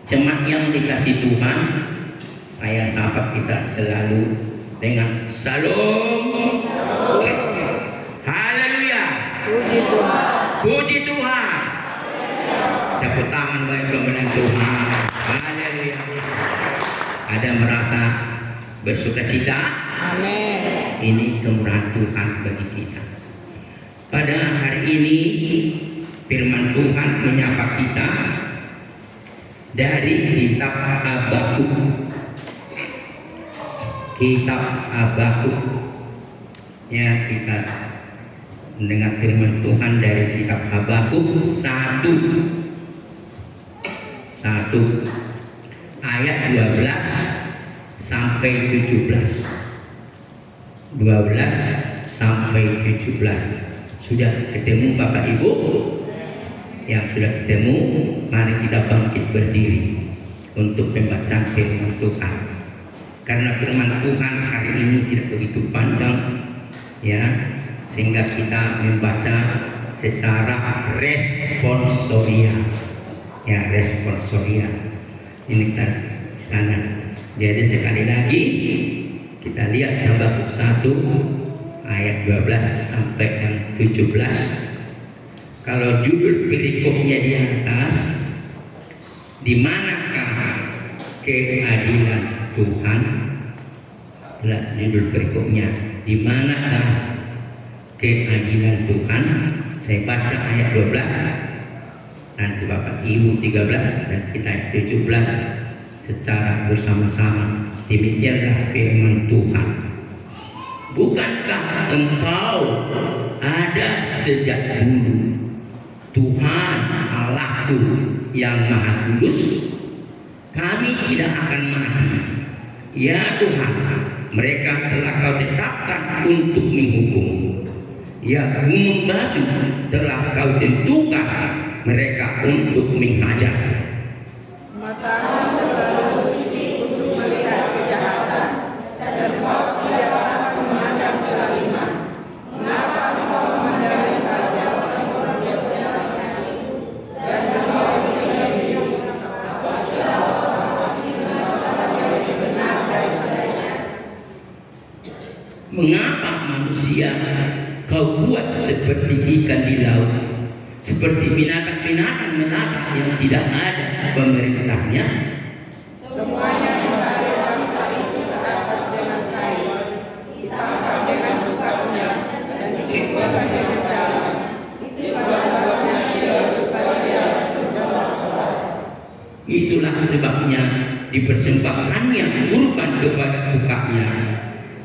Jemaat yang dikasih Tuhan, saya sapa kita selalu dengan Shalom. Haleluya. Puji Tuhan. Puji Tuhan. Tepuk tangan bagi kemuliaan Tuhan. Haleluya. Ada merasa bersukacita? Amin. Ini kemurahan Tuhan bagi kita. Pada hari ini firman Tuhan menyapa kita dari kitab Habakuk. Kitab Habakuk. Ya, kita mendengar firman Tuhan dari kitab Habakuk 1 ayat 12 sampai 17. 12 sampai 17. Sudah ketemu Bapak Ibu? Yang sudah ketemu, mari kita bangkit berdiri untuk membacaan firman Tuhan. Karena firman Tuhan hari ini tidak begitu panjang, ya, sehingga kita membaca secara responsoria. Ya, responsoria. Ini tadi sana. Jadi sekali lagi kita lihat Habakuk 1 ayat 12 sampai yang 17. Kalau judul perikopnya di atas, di manakah keadilan Tuhan? Lihat judul perikopnya, di manakah keadilan Tuhan? Saya baca ayat 12, nanti Bapak Ibu 13 dan kita 17 secara bersama-sama. Demikianlah firman Tuhan. Bukankah engkau ada sejak dulu, Tuhan Allahku yang Maha Kudus? Kami tidak akan mati. Ya Tuhan, mereka telah kau tetapkan untuk menghukum. Ya gunung batu telah kau tentukan mereka untuk menghajar. Matamu terlalu suci untuk melihat kejahatan, dan kau tidak dapat memandang kezaliman. Mengapa engkau memandangi saja orang-orang yang benar itu, dan engkau tidak hidup? Siapa orang yang lebih benar daripadanya? Mengapa manusia kau buat seperti ikan di laut, seperti binatang-binatang melata yang tidak ada pemerintahnya? Semuanya ditarik bangsa itu ke atas dengan kain, ditangkap dengan bukanya, dan dikumpulkan dengan jalan. Itulah sebabnya ia bersukaria dan bersorak. Itulah sebabnya dipersembahkannya kurban kepada bukanya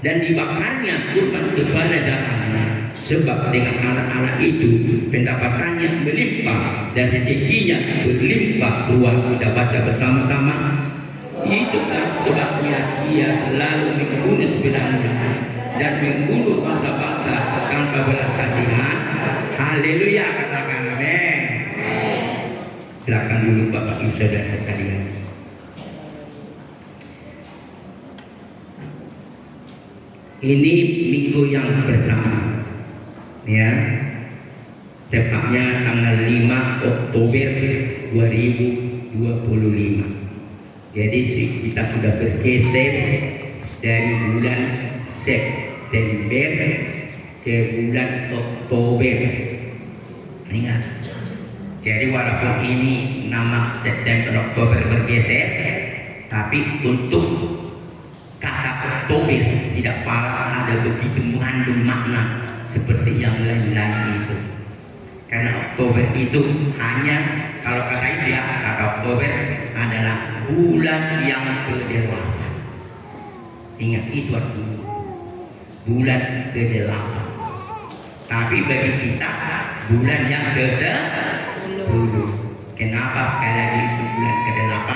dan dibakarnya kurban kepada darahnya. Sebab dengan anak-anak itu pendapatannya melimpah dan rezekinya berlimpah ruah. Kita baca bersama-sama. Itulah sebabnya ia selalu membunuh sebelahnya dan membunuh bangsa-bangsa tanpa belas kasihan. Haleluya, katakan amin. Silakan dulu Bapak Ibu Saudara sekalian. Ini minggu yang pertama, ya, tepatnya tanggal 5 Oktober 2025. Jadi kita sudah bergeser dari bulan September ke bulan Oktober. Ingat, jadi walaupun ini nama September Oktober bergeser, tapi untuk kata Oktober tidak ada begitu mengandung makna seperti yang lain-lain itu. Karena Oktober itu hanya, kalau kata itu ya, kata Oktober adalah bulan yang ke-8. Ingat itu artinya, bulan ke-8. Tapi bagi kita bulan yang ke-10. Kenapa sekali lagi itu bulan ke-8?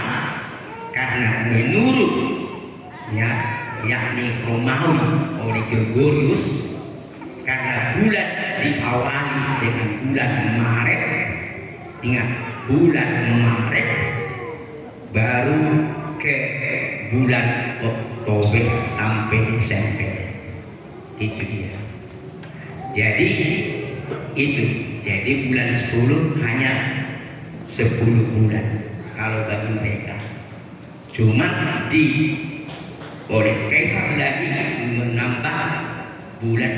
Karena menurut yakni Romawi oleh Gregorius, karena bulan diawali dengan bulan Maret. Ingat, bulan Maret baru ke bulan Oktober sampai Desember. Itu dia. Jadi itu, jadi bulan 10 hanya 10 bulan. kalau bagi mereka. Cuma oleh Kaisar lagi menambah bulan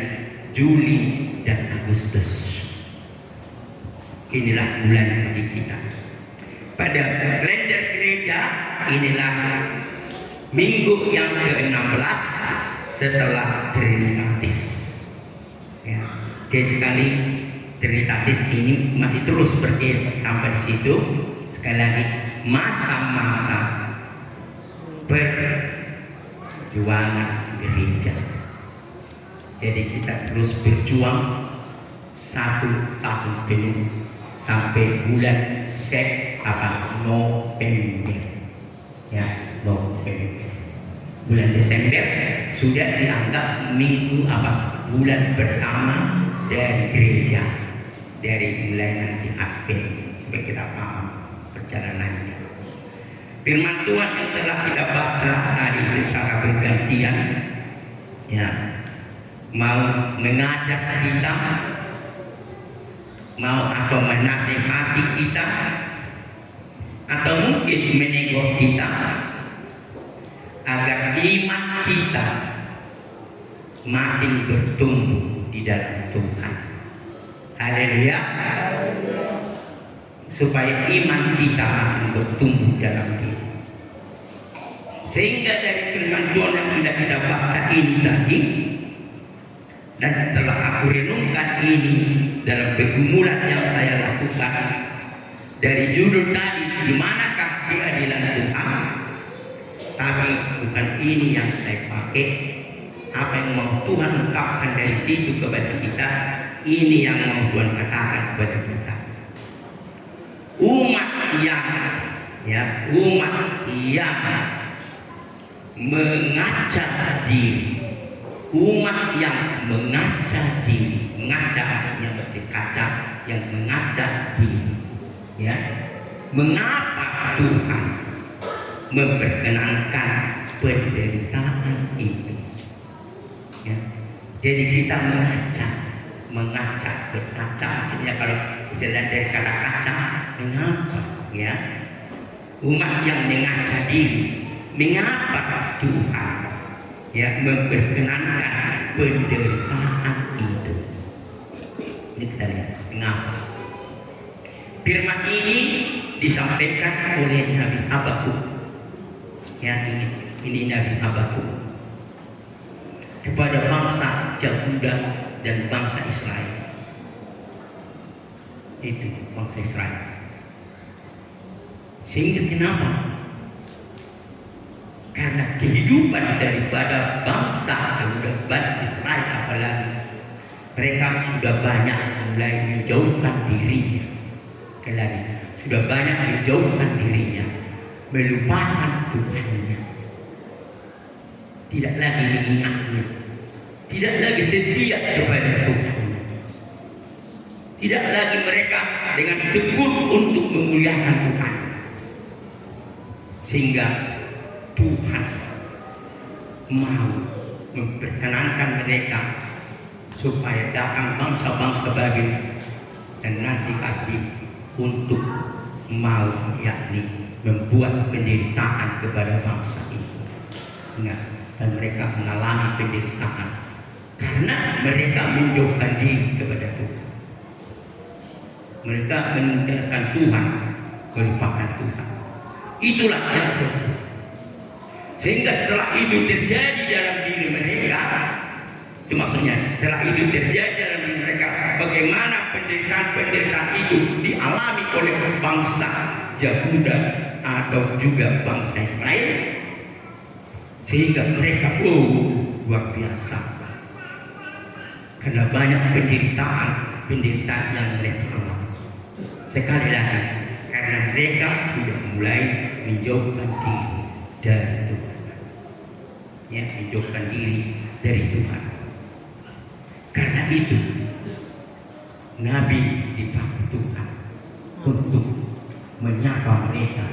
Juli dan Agustus. Inilah bulan bagi kita. Pada kalender gereja inilah minggu yang ke-16 setelah Trinitatis. Ya, jadi sekali Trinitatis ini masih terus bergeser sampai di situ. Sekali lagi, masa-masa perjuangan gereja. Jadi kita terus berjuang 1 tahun penuh sampai bulan November. Ya, November. Bulan Desember sudah dianggap bulan pertama dari gereja, dari mulai nanti Advent, supaya kita paham perjalanannya. Firman Tuhan yang telah kita baca tadi secara bergantian, ya, mau mengajak kita, mau atau menasihati kita, atau mungkin menegur kita agar iman kita makin bertumbuh di dalam Tuhan. Haleluya. Supaya iman kita makin bertumbuh dalam diri. Sehingga dari firman Tuhan yang sudah kita baca ini tadi, dan setelah aku renungkan ini dalam pergumulan yang saya lakukan, dari judul tadi, di manakah keadilan Tuhan? Tapi bukan ini yang saya pakai. Apa yang mau Tuhan ungkapkan dari situ kepada kita, ini yang mau Tuhan katakan kepada kita. Umat yang mengaca diri, umat yang mengaca diri, mengaca artinya berkaca, yang mengaca diri, ya. Mengapa Tuhan memperkenankan penderitaan itu? Ya. Jadi kita mengaca, berkaca, artinya kalau istilah dari kata kaca, mengapa, ya? Umat yang mengaca diri, mengapa Tuhan, ya, memperkenankan penderitaan itu? Ini kita lihat, mengapa? Firman ini disampaikan oleh Nabi Habakuk. Ya, ini Nabi Habakuk kepada bangsa Yahuda dan bangsa Israel. Itu bangsa Israel. Sehingga kenapa? Karena kehidupan daripada bangsa Yahuda, bangsa Israel apalagi, mereka sudah banyak mulai menjauhkan dirinya. Sudah banyak menjauhkan dirinya, melupakan Tuhannya, tidak lagi mengingatnya, tidak lagi setia kepada Tuhan, tidak lagi mereka dengan tekun untuk memuliakan Tuhan, sehingga Tuhan mau memperkenankan mereka supaya datang bangsa-bangsa baru dan nanti kasih untuk mau, yakni membuat penderitaan kepada bangsa itu. Dan mereka mengalami penderitaan karena mereka menjauhkan diri kepada Tuhan. Mereka meninggalkan Tuhan, melupakan Tuhan. Itulah yang terjadi. Sehingga setelah itu terjadi dalam diri mereka, itu maksudnya setelah itu terjadi dalam diri mereka, bagaimana penderitaan itu dialami oleh bangsa Yahuda atau juga bangsa Israel, sehingga mereka luar biasa karena banyak penderitaan yang mereka alami. Sekali lagi, karena mereka sudah mulai menjauhkan diri dari Tuhan, ya, menjauhkan diri dari Tuhan. Karena itu Nabi dipakai Tuhan untuk menyapa mereka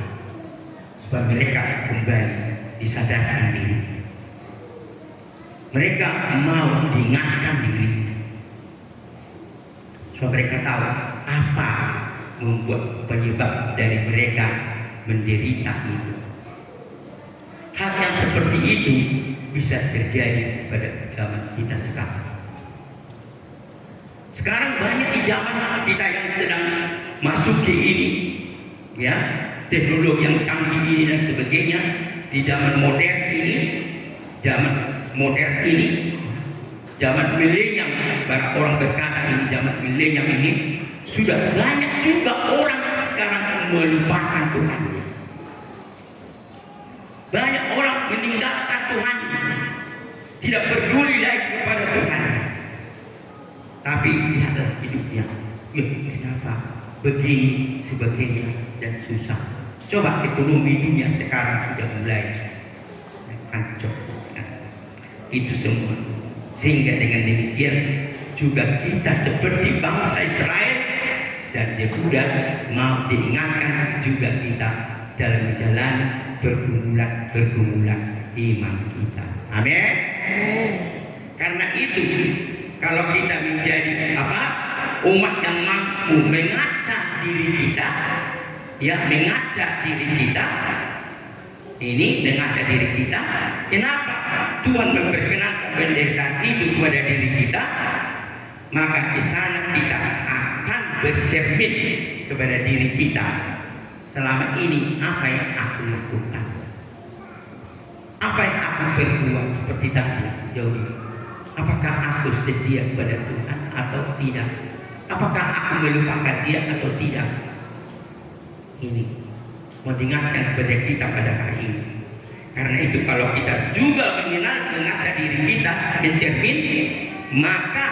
supaya mereka kembali disadarkan diri. Mereka mau diingatkan diri supaya mereka tahu apa membuat penyebab dari mereka menderita itu. Hal yang seperti itu bisa terjadi pada zaman kita sekarang. Sekarang banyak di zaman kita yang sedang masuk ke ini, ya, teknologi yang canggih ini dan sebagainya, di zaman modern ini, zaman milenium, para orang berkata ini zaman milenium ini, sudah banyak juga orang sekarang melupakan Tuhan. Banyak orang meninggalkan Tuhan, tidak peduli lagi kepada Tuhan. Tapi lihatlah hidupnya, ya kenapa begini sebagainya dan susah. Coba ekonomi dunia sekarang sudah mulai hancur. Itu semua. Sehingga dengan demikian juga kita seperti bangsa Israel dan Yehuda mau diingatkan juga kita dalam menjalani pergumulan iman kita. Amin. Karena itu kalau kita menjadi umat yang mampu mengajak diri kita, ya mengajak diri kita, kenapa Tuhan memperkenankan penderitaan itu kepada diri kita, maka di sana kita akan bercermin kepada diri kita. Selama ini apa yang aku lakukan? Apa yang aku berbuat seperti tadi jauh? Apakah aku setia kepada Tuhan atau tidak? Apakah aku melupakan Dia atau tidak? Ini mengingatkan kepada kita pada hari ini. Karena itu kalau kita juga mengaca diri kita mencermin, maka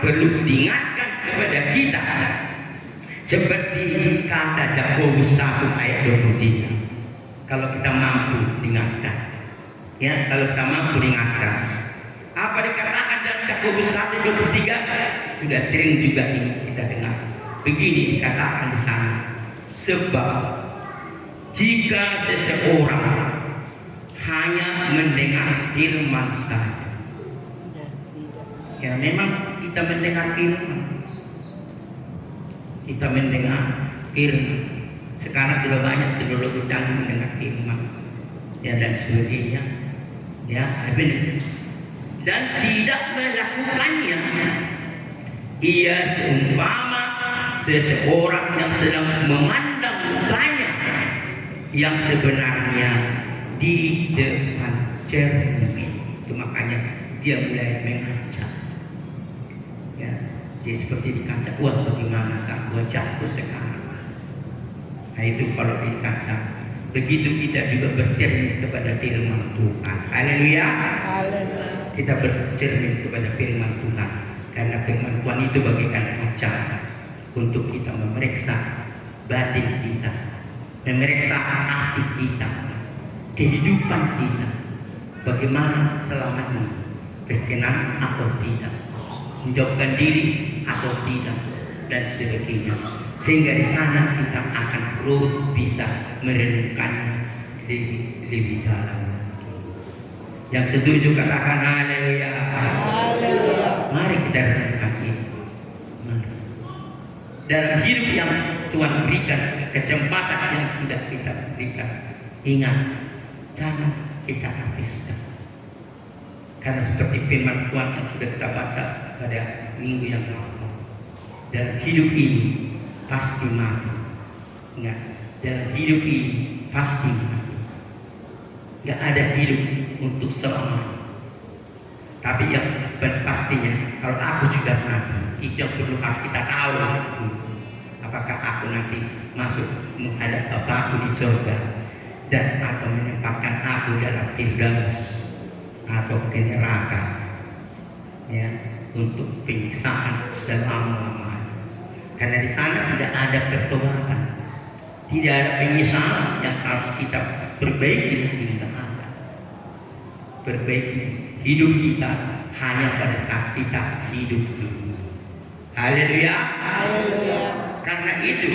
perlu diingatkan kepada kita seperti kata Yakobus 1 ayat 23. Kalau kita mampu diingatkan, ya, kalau kita mampu diingatkan, apa dikatakan dalam Yakobus 1:23 sudah sering juga ini kita dengar. Begini dikatakan di sana, sebab jika seseorang hanya mendengar firman saja, ya memang kita mendengar firman, sekarang sudah banyak teknologi canggih mendengar firman, ya dan sebagainya, ya dan tidak melakukannya, ia seumpama seseorang yang sedang memandang mukanya yang sebenarnya di depan cermin. Itu makanya dia mulai mengaca, ya, dia seperti di kaca. Wah, bagaimana wajahku sekarang? Nah itu kalau di kaca. Begitu kita juga bercermin kepada firman Tuhan. Haleluya. Kita bercermin kepada firman Tuhan, karena firman Tuhan itu bagaikan kaca untuk kita memeriksa batin kita, memeriksa hati kita, kehidupan kita, bagaimana selama ini, berkenan atau tidak, menjauhkan diri atau tidak, dan sebagainya. Sehingga di sana kita akan terus bisa merenungkan lebih dalam. Yang setuju katakan haleluya. Mari kita renungkan ini. Dalam hidup yang Tuhan berikan, kesempatan yang sudah kita berikan, ingat, jangan kita habiskan. Karena seperti firman Tuhan yang sudah kita baca pada minggu yang lalu, dalam hidup ini pasti mati. Ingat, dalam hidup ini pasti mati. Gak ada hidup untuk selamanya. Tapi yang pastinya, kalau aku sudah mati, itu yang perlu harus kita tahu. Apakah aku nanti masuk menghadap Bapakku di surga, dan atau menempatkan aku dalam Firdaus atau di neraka, ya, untuk penyiksaan selama-lamanya. Karena di sana tidak ada pertobatan, tidak ada penyesalan yang harus kita perbaiki. Tidak ada perbaiki hidup kita hanya pada saat kita hidup ini. Haleluya. Karena itu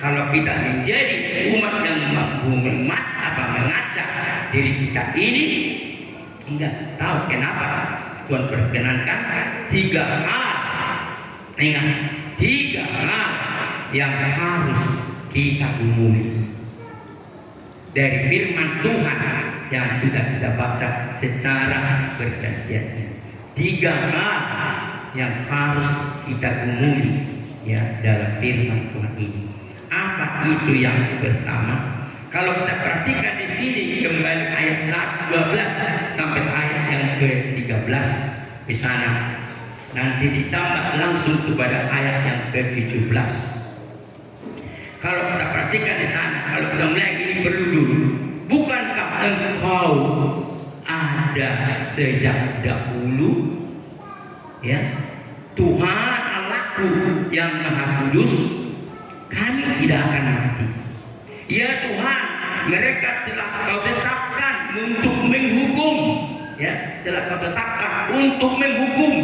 kalau kita menjadi umat yang mampu mengajak diri kita ini, enggak tahu kenapa Tuhan perkenankan 3 hal. Ingat, 3 hal yang harus kita umumi. dari firman Tuhan yang sudah kita baca secara bergantian. 3 hal yang harus kita gumuli ya dalam firman Tuhan ini. Apa itu yang pertama? Kalau kita perhatikan di sini kembali ayat 12 sampai ayat yang ke-13 di sana, nanti ditambah langsung kepada ayat yang ke-17. Kalau kita perhatikan di sana, kalau kita melihat ini perlu dulu. Bukankah engkau ada sejak dahulu? Ya, Tuhan Allahku yang Maha Kudus, kami tidak akan mati. Ya Tuhan, mereka telah Kau tetapkan untuk menghukum. Ya, telah Kau tetapkan untuk menghukum.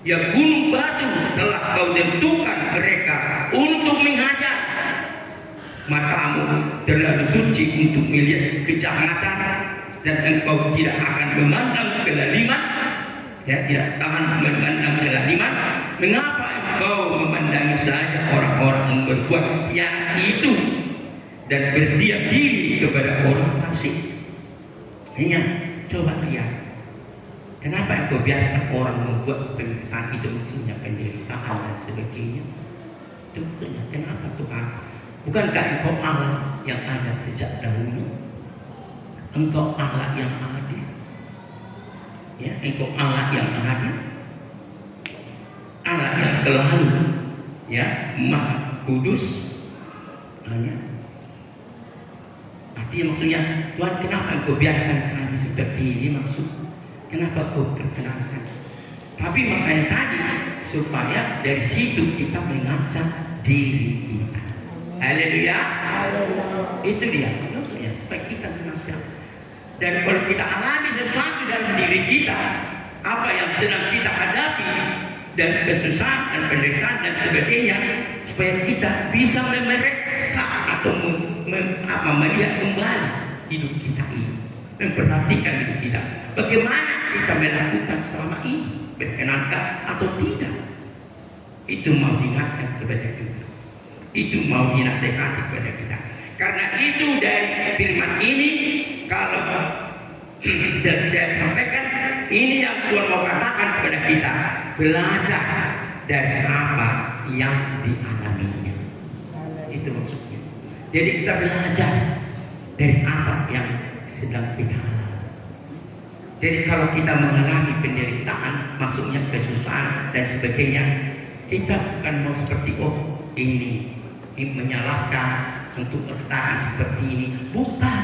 Ya, gunung batu telah Kau tentukan mereka untuk menghajar. Matamu terlalu suci untuk melihat kejahatan, dan engkau tidak akan memandang kelaliman. Ya, tidak tahan memandang kelaliman. Mengapa engkau memandangi saja orang-orang yang berbuat yang itu dan berdiam diri kepada orang fasik? Ingat, coba lihat. Kenapa engkau biarkan orang membuat pemiksaan itu, maksudnya penderitaan dan sebagainya? Itu maksudnya, kenapa Tuhan? Bukankah engkau Allah yang ada sejak dahulu? Engkau Allah yang adil. Ya, engkau Allah yang adil. Allah yang selalu ya Maha Kudus. Hanya artinya maksudnya, Tuhan, kenapa engkau biarkan kami seperti ini? Maksud, kenapa kau perkenankan? Tapi makanya tadi supaya dari situ kita mengacak diri kita. Haleluya. Itu dia maksudnya, supaya kita mengacak. Dan kalau kita alami sesuatu dalam diri kita, apa yang sedang kita hadapi, dan kesusahan dan penderitaan dan sebagainya, supaya kita bisa memeriksa atau melihat kembali hidup kita ini, memperhatikan hidup kita, bagaimana kita melakukan selama ini, berkenankah atau tidak. Itu mau diingatkan kepada kita, itu mau dinasehati kepada kita. Karena itu dari firman ini, kalau dan saya sampaikan, ini yang Tuhan mau katakan kepada kita, belajar dari apa yang dialaminya. Itu maksudnya. Jadi kita belajar dari apa yang sedang kita alami. Jadi kalau kita mengalami penderitaan, maksudnya kesusahan dan sebagainya, kita bukan mau seperti ini menyalahkan untuk bertahan seperti ini, bukan.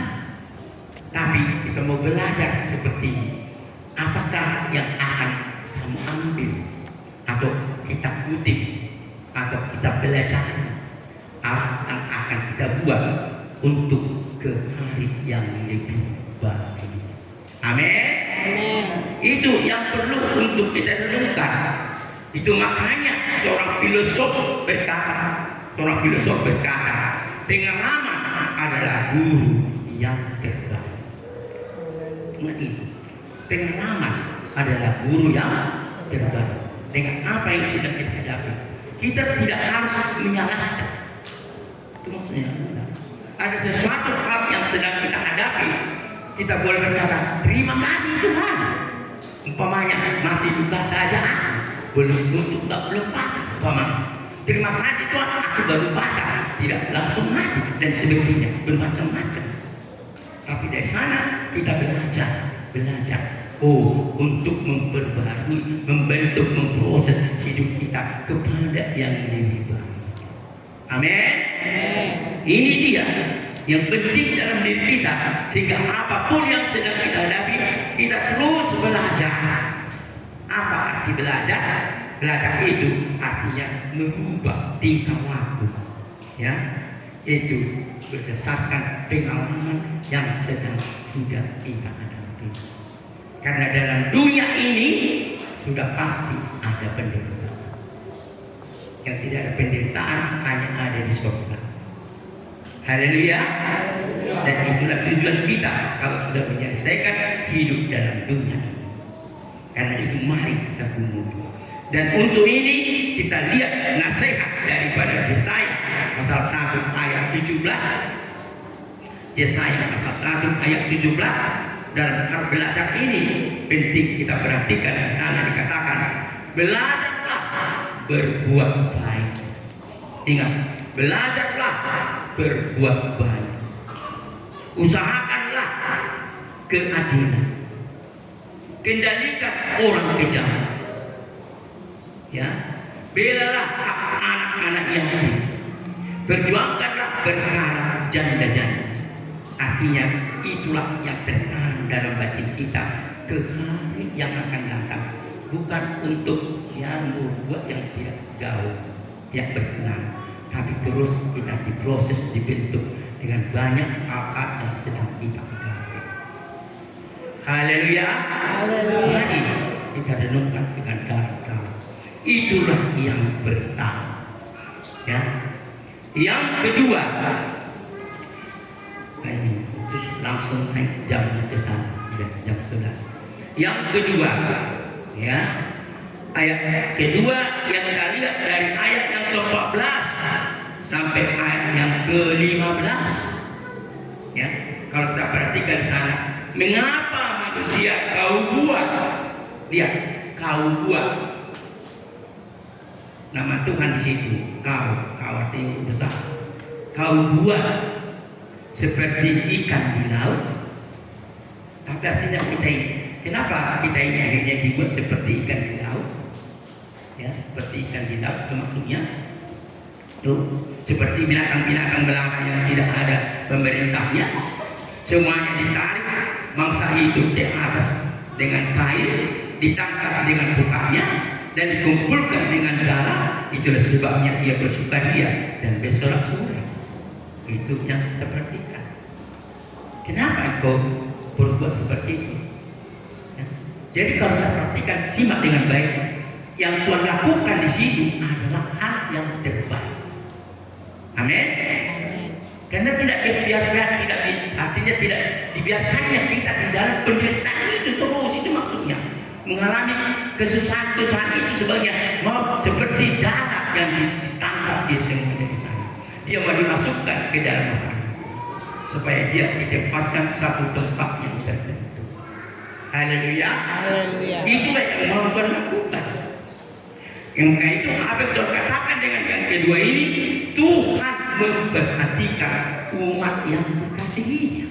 Tapi kita mau belajar seperti ini. Apakah yang akan kamu ambil, atau kita kutip, atau kita belajar, apa yang akan kita buat untuk ke hari yang lebih baik. Amin. Itu yang perlu untuk kita renungkan. Itu makanya seorang filosof berkata, pengalaman adalah guru yang terbaik. Nah, itu pengalaman adalah guru yang terbaik. Dengan apa yang sudah kita hadapi, kita tidak harus menyalahkan. Itu maksudnya, ada sesuatu hal yang sedang kita hadapi, kita boleh berkata, terima kasih Tuhan. Umpamanya masih buka saja, belum patah. Umpamanya, terima kasih Tuhan, aku baru patah, tidak langsung mati dan sebagainya, bermacam-macam. Tapi dari sana kita belajar untuk memperbaharui, membentuk, memproses hidup kita kepada yang lebih baik. Amin. Ini dia yang penting dalam diri kita, sehingga apapun yang sedang kita hadapi, kita terus belajar. Apa arti belajar? Belajar itu artinya mengubah tingkah laku, ya, itu berdasarkan pengalaman yang sudah kita hadapi. Karena dalam dunia ini sudah pasti ada penderitaan. Yang tidak ada penderitaan hanya ada di surga. Haleluya. Dan itulah tujuan kita kalau sudah menyelesaikan hidup dalam dunia ini. Karena itu mari kita gumuli. Dan untuk ini kita lihat nasihat daripada Yesaya pasal 1 ayat 17. Yesaya pasal 1 ayat 17. Dalam belajar ini penting kita perhatikan, di sana dikatakan belajarlah berbuat baik. Ingat, belajarlah berbuat baik. Usahakanlah keadilan. Kendalikan orang kejam. Ya, belalah hak anak-anak yatim. Berjuangkanlah perkara janda-janda. Artinya itulah yang tertanam dalam batin kita ke hari yang akan datang. Bukan untuk yang membuat yang tidak jauh, yang berkenan, tapi terus kita diproses, dibentuk dengan banyak hal yang sedang kita pegang. Haleluya. Haleluya. Mari kita renungkan dengan dalam. Itulah yang bertahan. Ya. Yang kedua, ini terus langsung naik jam ke sana, jam 11. Yang kedua, ya, ayat kedua yang kita lihat dari ayat yang ke-14 sampai ayat yang ke-15. Ya, kalau kita perhatikan sana, mengapa manusia kau buat? Lihat, kau buat. Nama Tuhan di situ, kau artinya besar. Kau buat seperti ikan di laut. Tapi artinya kita ini, kenapa kita ini akhirnya dibuat seperti ikan di laut? Ya, seperti ikan di laut, maksudnya tuh seperti binatang-binatang belaka yang tidak ada pemerintahnya, semuanya ditarik, mangsa hidup di atas dengan kail, ditangkap dengan bukanya dan dikumpulkan dengan darah. Itulah sebabnya ia bersukaria dan bersorak-sorai. Itu yang kita perhatikan. Kenapa engkau berbuat seperti itu? Ya. Jadi kalau kita perhatikan, simak dengan baik. Yang Tuhan lakukan di sini adalah hal yang terbaik. Amin. Karena tidak dibiarkan, artinya tidak dibiarkannya kita di dalam penderitaan itu terus, itu maksudnya mengalami kesusahan itu sebagai mau seperti jarak yang ditangkap dia semua dari sana. Dia mau dimasukkan ke dalam makanan supaya dia ditempatkan satu tempat yang tertentu. Haleluya. Haleluya. Itulah yang mau Tuhan lakukan. Yang itu apa yang Tuhan katakan dengan yang kedua ini, Tuhan memperhatikan umat yang dikasihinya.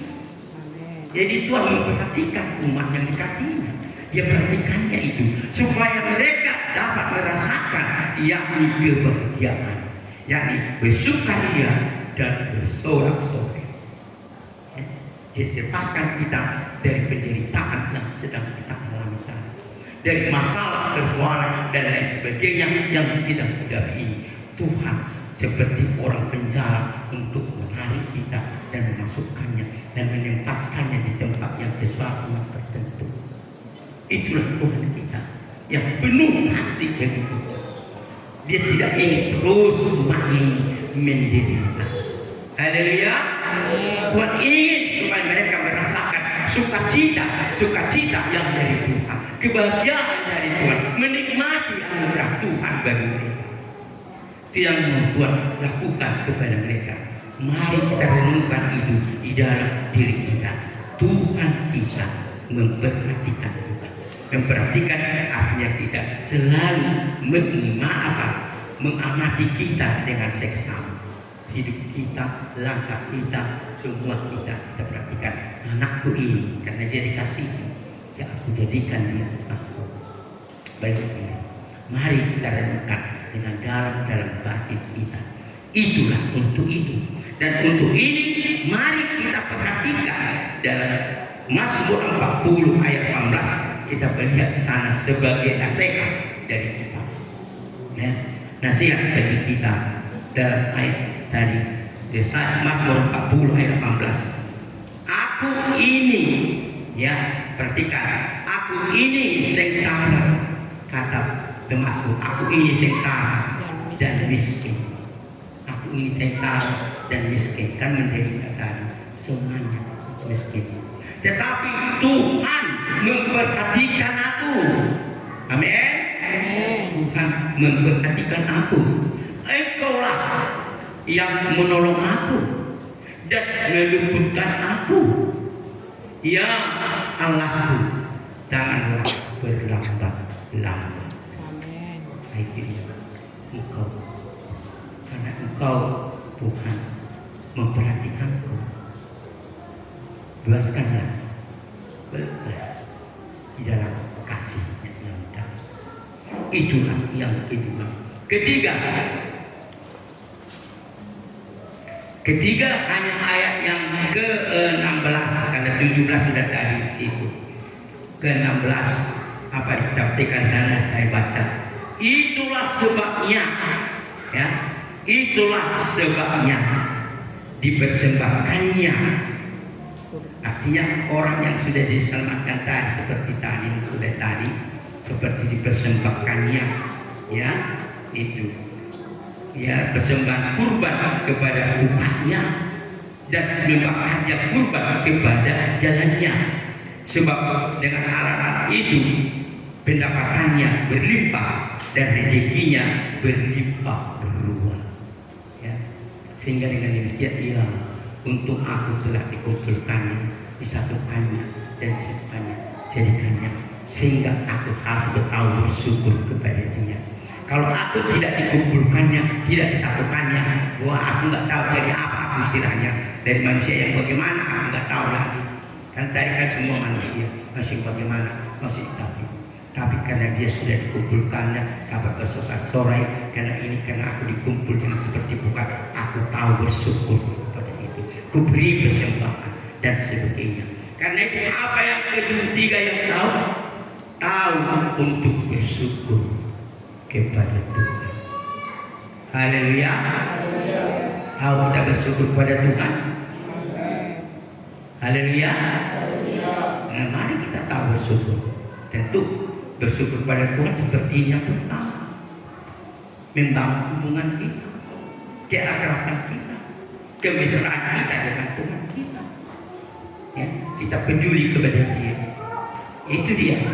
Jadi Tuhan memperhatikan umat yang dikasihinya. Dia perhatikannya itu supaya mereka dapat merasakan yakni kebahagiaan, yakni bersukaria dan bersorak-sorai. Lepaskan kita dari penderitaan yang sedang kita alami saat ini, dari masalah, persoalan dan lain sebagainya yang kita hadapi. Tuhan seperti orang penjara untuk menarik kita dan memasukkannya dan menempatkannya di tempat yang sesuatu yang tertentu. Itulah Tuhan kita yang penuh kasih bagi kita. Dia tidak ingin terus makin menderita. Haleluya. Tuhan ingin supaya mereka merasakan sukacita yang dari Tuhan, kebahagiaan dari Tuhan, menikmati anugerah Tuhan bagi mereka. Itu yang Tuhan lakukan kepada mereka. Mari kita renungkan itu di dalam diri kita. Tuhan kita memperhatikan kita. Memperhatikan artinya kita selalu mengamati kita dengan seksama. Hidup kita, langkah kita, semua kita perhatikan. Anakku ini karena dia dikasih, ya aku jadikan dia aku. Baik, mari kita renungkan dengan dalam batin kita. Itulah untuk itu. Dan untuk ini mari kita perhatikan dalam Mazmur 40 ayat 18. Kita melihat di sana sebagai nasihat dari kita. Ya, nasihat bagi kita dalam ayat tadi. Mazmur 40 ayat 18. Aku ini, ya perhatikan, aku ini sengsara, kata Mazmur. Aku ini sengsara dan miskin. Aku ini sengsara dan miskin, kan menjadi kata semuanya miskin. Tetapi Tuhan memperhatikan aku. Amin. Tuhan memperhatikan aku. Engkaulah yang menolong aku. dan meluputkan aku. Ya Allahku, janganlah berlambat-lambat. Amin. Akhirnya Engkau, karena Engkau Tuhan memperhatikanku, luaskanlah berkah di dalam kasih-Nya yang dalam. Itulah yang kedua. Ketiga hanya ayat yang ke-16, karena 17 sudah tadi di situ. Ke-16 apa dikatakan sana saya baca. Itulah sebabnya, ya, itulah sebabnya dipersembahkannya. Artinya orang yang sudah diselamatkan tadi seperti dipersembahkannya, ya, itu, ya, persembahan kurban kepada Tuhannya dan membakar kurban kepada jalannya. Sebab dengan alat-alat itu pendapatannya berlimpah dan rezekinya berlimpah berluas, ya. Sehingga dengan demikian dia untuk aku telah dikumpulkannya, disatukannya dan jadikannya, sehingga aku harus bertahu bersyukur kepada Dia. Kalau aku tidak dikumpulkannya, tidak disatukannya, wah, aku nggak tahu dari apa aku istilahnya, dari manusia yang bagaimana aku nggak tahu lagi. Kan tadi kan semua manusia masih bagaimana, masih tapi karena dia sudah dikumpulkannya, dapat bersorak-sorai, karena aku dikumpulkan seperti bukan, aku tahu bersyukur kepada itu, ku beri persembahan dan sebagainya. Karena itu apa yang ketiga yang tahu untuk bersyukur kepada Tuhan. Haleluya. Tahu kita bersyukur kepada Tuhan. Haleluya. Nah, mari kita tahu bersyukur. Tentu bersyukur pada Tuhan seperti yang pertama, membangun hubungan kita, keakraban kita, kemesraan kita dengan Tuhan kita, ya, kita peduli kepada Dia. Itu dia.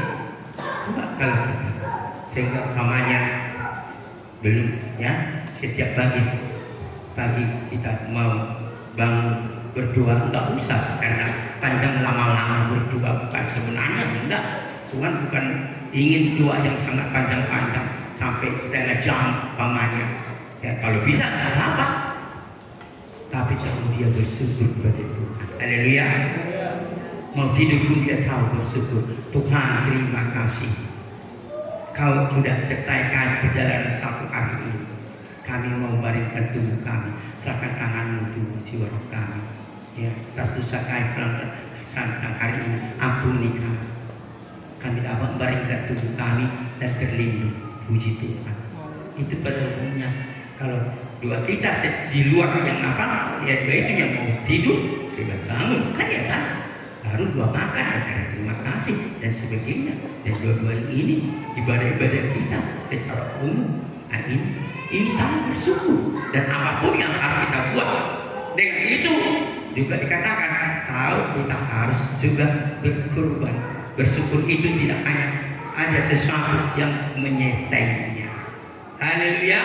Coba kalau kita, sehingga namanya belum, ya, setiap pagi kita mau bangun berdoa, enggak usah karena panjang lama-lama berdoa, bukan sebenarnya enggak. Tuhan bukan ingin doa yang sangat panjang-panjang sampai setengah jam pamannya, ya, kalau bisa enggak apa-apa, tapi kalau dia bersyukur kepada Tuhan. Haleluya. Mau tidur pun dia tahu bersyukur. Tuhan, terima kasih, Kau sudah sertai perjalanan satu hari ini. Kami mau baringkan tubuh kami, serahkan tangan-Mu tubuh jiwa kami, ya, atas dosa kami pelanggaran hari ini, ampuni kami. Kami dapat baringkan tubuh kami dan terlindung. Puji Tuhan. Itu pada umumnya kalau dua kita di luar yang apa, ya dua itu yang mau tidur, sudah bangun, kan ya kan? Baru dua makan, karena terima kasih dan sebagainya. Dan dua-dua ini ibadah-ibadah kita secara umum. Nah, ini tahu bersyukur, dan apapun yang harus kita buat dengan itu juga dikatakan tahu kita harus juga berkorban. Bersyukur itu tidak hanya ada sesuatu yang menyertainya. Haleluya.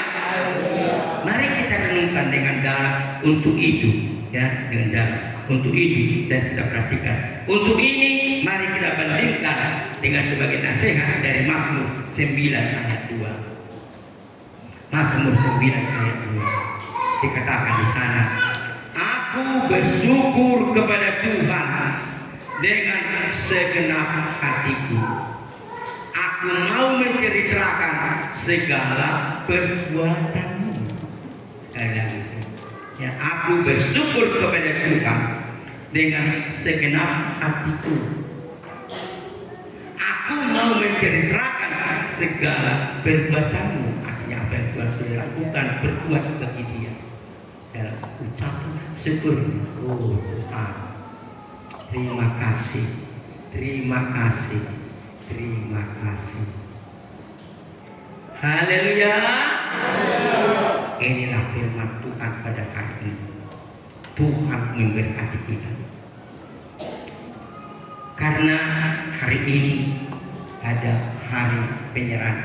Mari kita renungkan dengan dalam untuk itu, ya, dengan dalam untuk itu, dan kita perhatikan. Untuk ini mari kita bandingkan dengan sebagai nasihat dari Mazmur 9 ayat 2. Mazmur 9 ayat 2 dikatakan di sana, aku bersyukur kepada Tuhan dengan segenap hatiku. Aku mau menceritakan segala perbuatan-Mu. Ya, aku bersyukur kepada Tuhan dengan segenap hatiku. Aku mau menceritakan segala perbuatan-Mu. Artinya apa yang Tuhan sudah lakukan, berbuat bagi Dia. Dalam ucapan syukur, oh Tuhan, terima kasih, terima kasih, terima kasih. Haleluya. Inilah firman Tuhan pada hari ini. Tuhan memberkati kita. Karena hari ini ada hari penyerahan